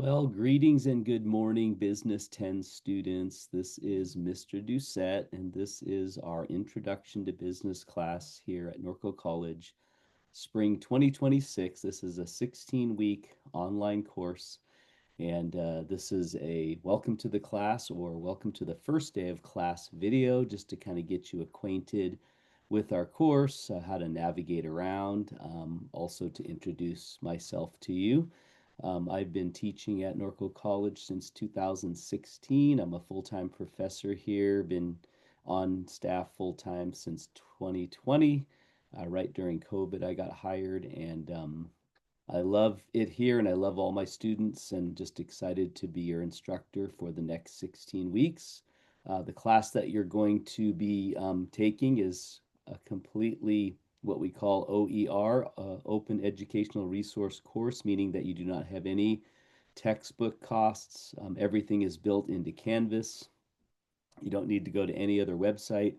Well, greetings and good morning, Business 10 students. This is Mr. Doucette, and this is our Introduction to Business class here at Norco College, Spring 2026. This is a 16-week online course, and this is a welcome to the class or welcome to the first day of class video, just to kind of get you acquainted with our course, how to navigate around, also to introduce myself to you. I've been teaching at Norco College since 2016. I'm a full-time professor here, been on staff full-time since 2020. Right during COVID, I got hired, and I love it here and I love all my students and just excited to be your instructor for the next 16 weeks. The class that you're going to be taking is a completely what we call OER, Open Educational Resource Course, meaning that you do not have any textbook costs. Everything is built into Canvas. You don't need to go to any other website.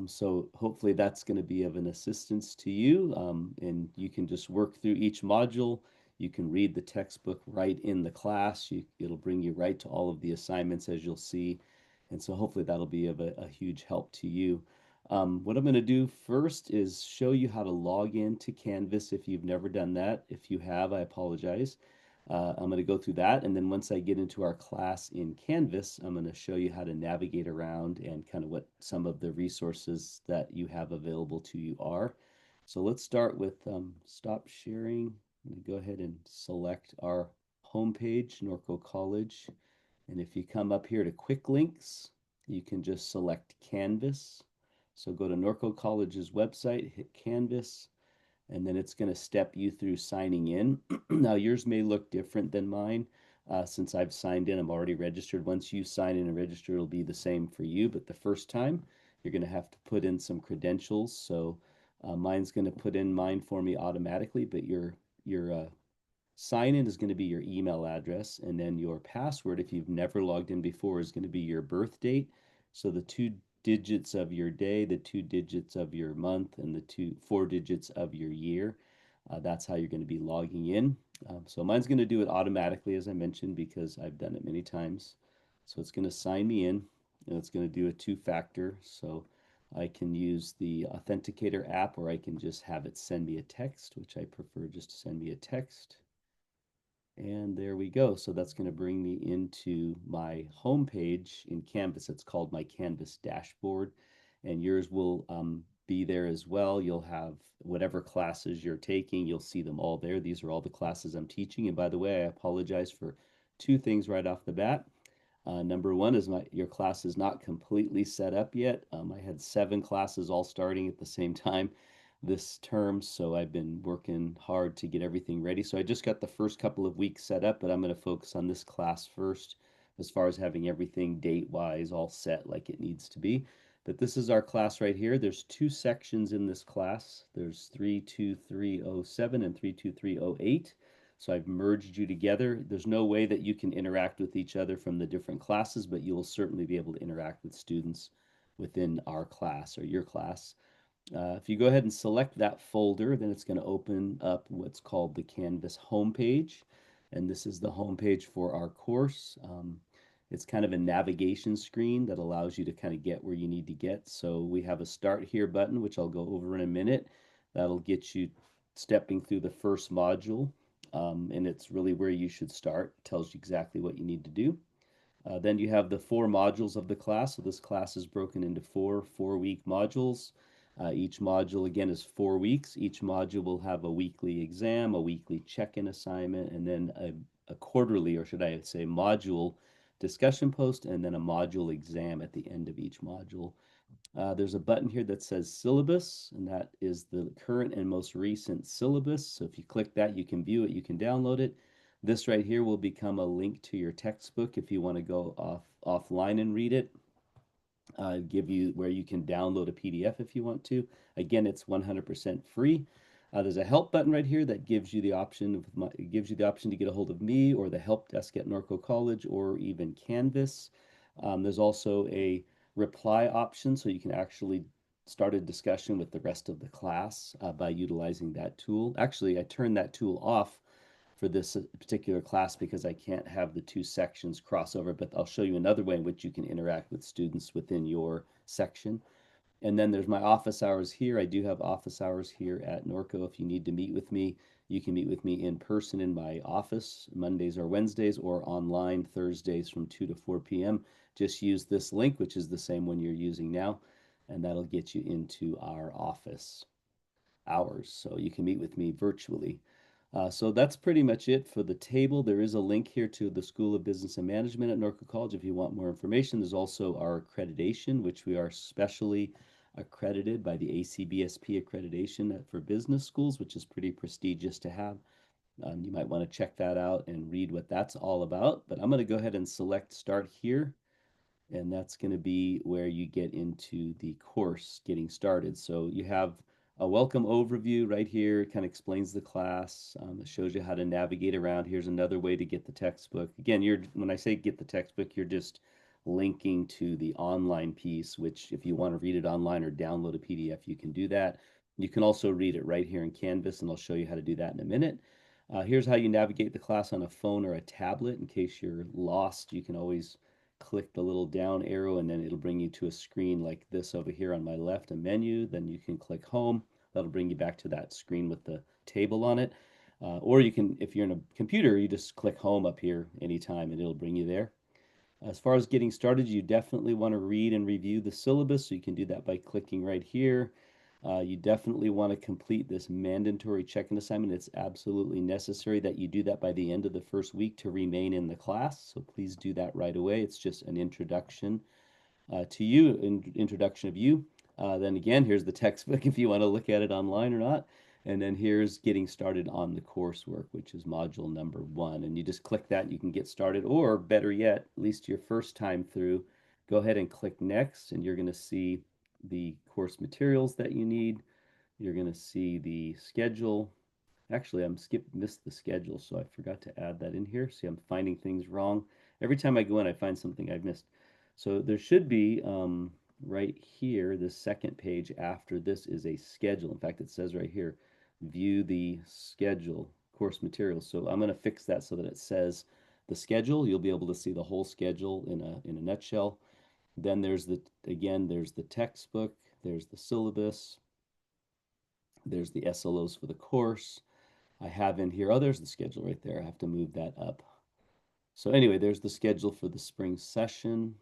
So hopefully that's going to be of an assistance to you, and you can just work through each module. You can read the textbook right in the class. It'll bring you right to all of the assignments as you'll see. And so hopefully that'll be of a huge help to you. What I'm going to do first is show you how to log in to Canvas if you've never done that. If you have, I apologize. I'm going to go through that, and then once I get into our class in Canvas, I'm going to show you how to navigate around and kind of what some of the resources that you have available to you are. So let's start with stop sharing. I'm going to go ahead and select our homepage, Norco College. And if you come up here to quick links, you can just select Canvas. So go to Norco College's website, hit Canvas, and then it's going to step you through signing in. Now, yours may look different than mine. Since I've signed in, I'm already registered. Once you sign in and register, it'll be the same for you. But the first time, you're going to have to put in some credentials. So mine's going to put in mine for me automatically, but your sign in is going to be your email address, and then your password, if you've never logged in before, is going to be your birth date. So the two digits of your day, the two digits of your month, and the four digits of your year. That's how you're going to be logging in. So mine's going to do it automatically, as I mentioned, because I've done it many times. So it's going to sign me in, and it's going to do a two-factor. So I can use the Authenticator app, or I can just have it send me a text, which I prefer just to send me a text. And there we go. So that's going to bring me into my home page in Canvas. It's called my Canvas dashboard, and yours will be there as well. You'll have whatever classes you're taking, you'll see them all there. These are all the classes I'm teaching. And by the way, I apologize for two things right off the bat. Number one is your class is not completely set up yet. I had 7 classes all starting at the same time this term, so I've been working hard to get everything ready. So I just got the first couple of weeks set up, but I'm going to focus on this class first as far as having everything date-wise all set like it needs to be. But this is our class right here. There's 2 sections in this class. There's 32307 and 32308. So I've merged you together. There's no way that you can interact with each other from the different classes, but you will certainly be able to interact with students within our class or your class. If you go ahead and select that folder, then it's going to open up what's called the Canvas homepage. And this is the homepage for our course. It's kind of a navigation screen that allows you to kind of get where you need to get. So we have a Start Here button, which I'll go over in a minute. That'll get you stepping through the first module. And it's really where you should start. It tells you exactly what you need to do. Then you have the 4 modules of the class. So this class is broken into 4 4-week modules. Each module, again, is 4 weeks. Each module will have a weekly exam, a weekly check-in assignment, and then a quarterly, or should I say, module discussion post, and then a module exam at the end of each module. There's a button here that says syllabus, and that is the current and most recent syllabus. So if you click that, you can view it, you can download it. This right here will become a link to your textbook if you want to go offline and read it. Give you where you can download a PDF if you want to. Again, it's 100% free. There's a help button right here that gives you the option to get a hold of me or the help desk at Norco College or even Canvas. There's also a reply option, so you can actually start a discussion with the rest of the class by utilizing that tool. Actually, I turned that tool off for this particular class because I can't have the two sections cross over, but I'll show you another way in which you can interact with students within your section. And then there's my office hours here. I do have office hours here at Norco. If you need to meet with me, you can meet with me in person in my office Mondays or Wednesdays, or online Thursdays from 2 to 4 p.m. Just use this link, which is the same one you're using now, and that'll get you into our office hours. So you can meet with me virtually. So that's pretty much it for the table. There is a link here to the School of Business and Management at Norco College if you want more information. There's also our accreditation, which we are specially accredited by the ACBSP accreditation for business schools, which is pretty prestigious to have. You might want to check that out and read what that's all about. But I'm going to go ahead and select Start Here, and that's going to be where you get into the course getting started. So you have a welcome overview right here. It kind of explains the class. It shows you how to navigate around. Here's another way to get the textbook. Again, when I say get the textbook, you're just linking to the online piece, which if you want to read it online or download a PDF, you can do that. You can also read it right here in Canvas, and I'll show you how to do that in a minute. Here's how you navigate the class on a phone or a tablet. In case you're lost, you can always click the little down arrow, and then it'll bring you to a screen like this over here on my left, a menu. Then you can click home. That'll bring you back to that screen with the table on it. Or you can, if you're in a computer, you just click home up here anytime and it'll bring you there. As far as getting started, you definitely want to read and review the syllabus, so you can do that by clicking right here. You definitely want to complete this mandatory check-in assignment. It's absolutely necessary that you do that by the end of the first week to remain in the class, so please do that right away. It's just an introduction to you, introduction of you. Then again, here's the textbook if you want to look at it online or not. And then here's getting started on the coursework, which is module number 1. And you just click that and you can get started. Or better yet, at least your first time through, go ahead and click next, and you're going to see the course materials that you need. You're going to see the schedule. Actually, missed the schedule, so I forgot to add that in here. See, I'm finding things wrong. Every time I go in, I find something I've missed. So there should be right here, the second page after this is a schedule. In fact, it says right here, view the schedule, course materials. So I'm going to fix that so that it says the schedule. You'll be able to see the whole schedule in a nutshell. Then there's there's the textbook, there's the syllabus, there's the SLOs for the course. I have in here, oh, there's the schedule right there. I have to move that up. So anyway, there's the schedule for the spring session.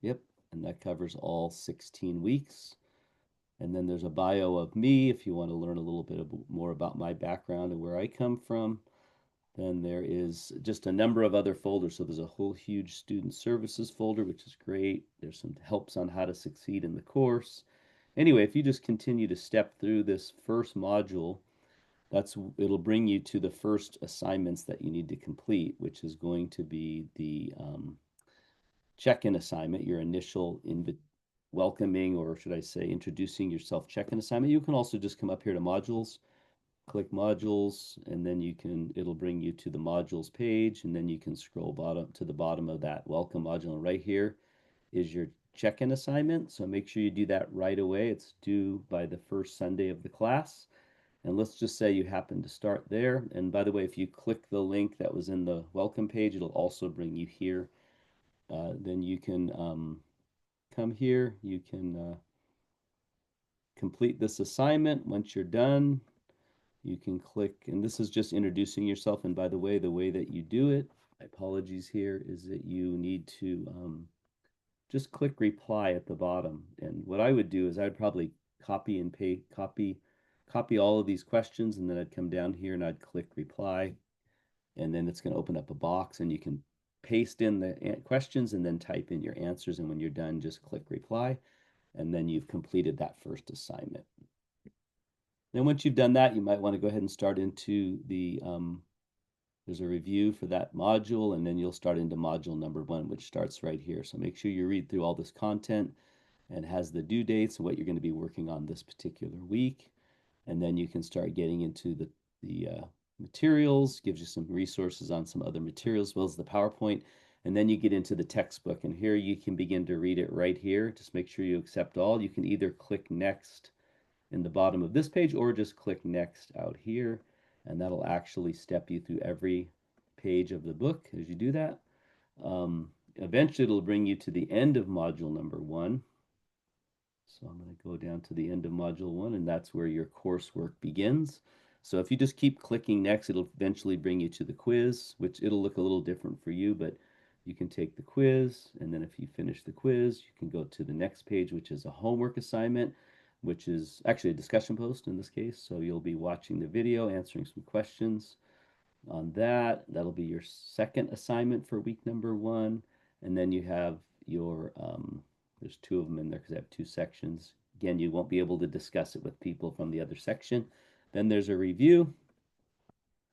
Yep, and that covers all 16 weeks. And then there's a bio of me if you want to learn a little bit more about my background and where I come from. Then there is just a number of other folders. So there's a whole huge student services folder, which is great. There's some helps on how to succeed in the course. Anyway, if you just continue to step through this first module, it'll bring you to the first assignments that you need to complete, which is going to be the check-in assignment, your initial welcoming, or should I say introducing yourself check-in assignment. You can also just come up here to modules, click modules, and then it'll bring you to the modules page, and then you can scroll to the bottom of that welcome module. And right here is your check-in assignment. So make sure you do that right away. It's due by the first Sunday of the class. And let's just say you happen to start there. And by the way, if you click the link that was in the welcome page, it'll also bring you here. Then you can come here. You can complete this assignment. Once you're done, you can click, and this is just introducing yourself. And by the way that you do it, my apologies here, is that you need to just click reply at the bottom. And what I would do is I'd probably copy and paste, copy all of these questions, and then I'd come down here and I'd click reply, and then it's going to open up a box, and you can paste in the questions and then type in your answers, and when you're done, just click reply, and then you've completed that first assignment. Then once you've done that, you might want to go ahead and start into there's a review for that module, and then you'll start into module number 1, which starts right here. So make sure you read through all this content and has the due dates and what you're going to be working on this particular week. And then you can start getting into the materials, gives you some resources on some other materials, as well as the PowerPoint. And then you get into the textbook, and here you can begin to read it right here. Just make sure you accept all. You can either click next in the bottom of this page or just click next out here. and that'll actually step you through every page of the book as you do that. Eventually, it'll bring you to the end of module number 1. So I'm going to go down to the end of module 1, and that's where your coursework begins. So if you just keep clicking next, it'll eventually bring you to the quiz, which it'll look a little different for you, but you can take the quiz, and then if you finish the quiz, you can go to the next page, which is a homework assignment, which is actually a discussion post in this case. So you'll be watching the video, answering some questions on that. That'll be your second assignment for week number 1. And then you have your, there's 2 of them in there because I have 2 sections. Again, you won't be able to discuss it with people from the other section. Then there's a review.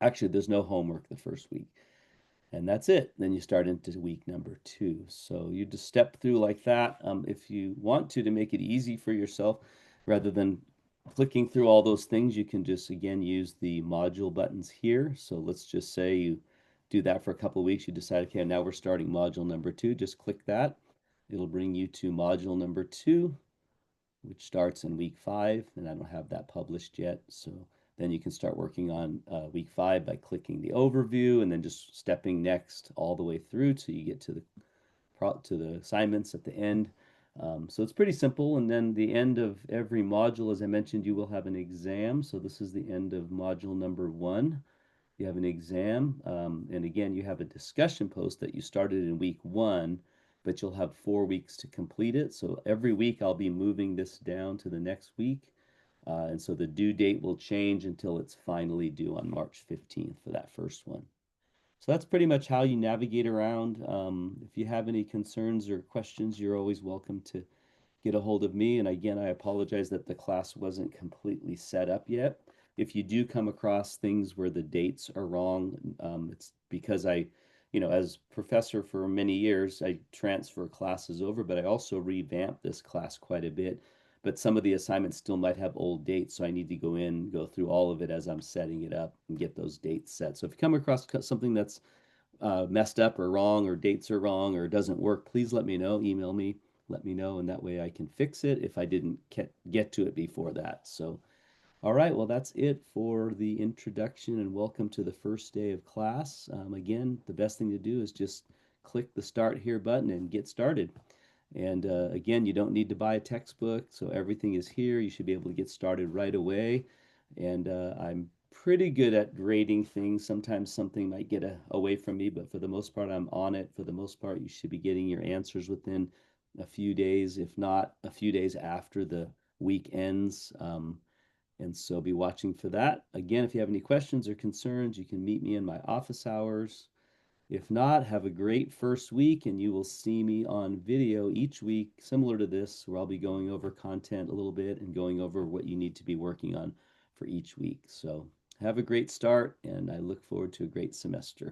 Actually, there's no homework the first week. And that's it. Then you start into week number 2. So you just step through like that. If you want to make it easy for yourself, rather than clicking through all those things, you can just, again, use the module buttons here. So let's just say you do that for a couple of weeks. You decide, okay, now we're starting module number 2. Just click that. It'll bring you to module number 2, which starts in week 5. And I don't have that published yet. So then you can start working on week 5 by clicking the overview and then just stepping next all the way through till you get to the assignments at the end. So it's pretty simple. And then the end of every module, as I mentioned, you will have an exam. So this is the end of module number 1. You have an exam. And again, you have a discussion post that you started in week 1, but you'll have 4 weeks to complete it. So every week I'll be moving this down to the next week. And so the due date will change until it's finally due on March 15th for that first one. So that's pretty much how you navigate around. If you have any concerns or questions, you're always welcome to get a hold of me. And again, I apologize that the class wasn't completely set up yet. If you do come across things where the dates are wrong, it's because as professor for many years, I transfer classes over, but I also revamp this class quite a bit. But some of the assignments still might have old dates, so I need to go through all of it as I'm setting it up and get those dates set. So if you come across something that's messed up or wrong, or dates are wrong, or doesn't work, please let me know. Email me, let me know, and that way I can fix it if I didn't get to it before that. So, all right, well, that's it for the introduction and welcome to the first day of class. Again, the best thing to do is just click the Start Here button and get started. And again, you don't need to buy a textbook, so everything is here. You should be able to get started right away. And I'm pretty good at grading things. Sometimes something might get away from me, but for the most part, I'm on it. For the most part, you should be getting your answers within a few days, if not a few days after the week ends. And so be watching for that. Again, if you have any questions or concerns, you can meet me in my office hours. If not, have a great first week, and you will see me on video each week, similar to this, where I'll be going over content a little bit and going over what you need to be working on for each week. So have a great start, and I look forward to a great semester.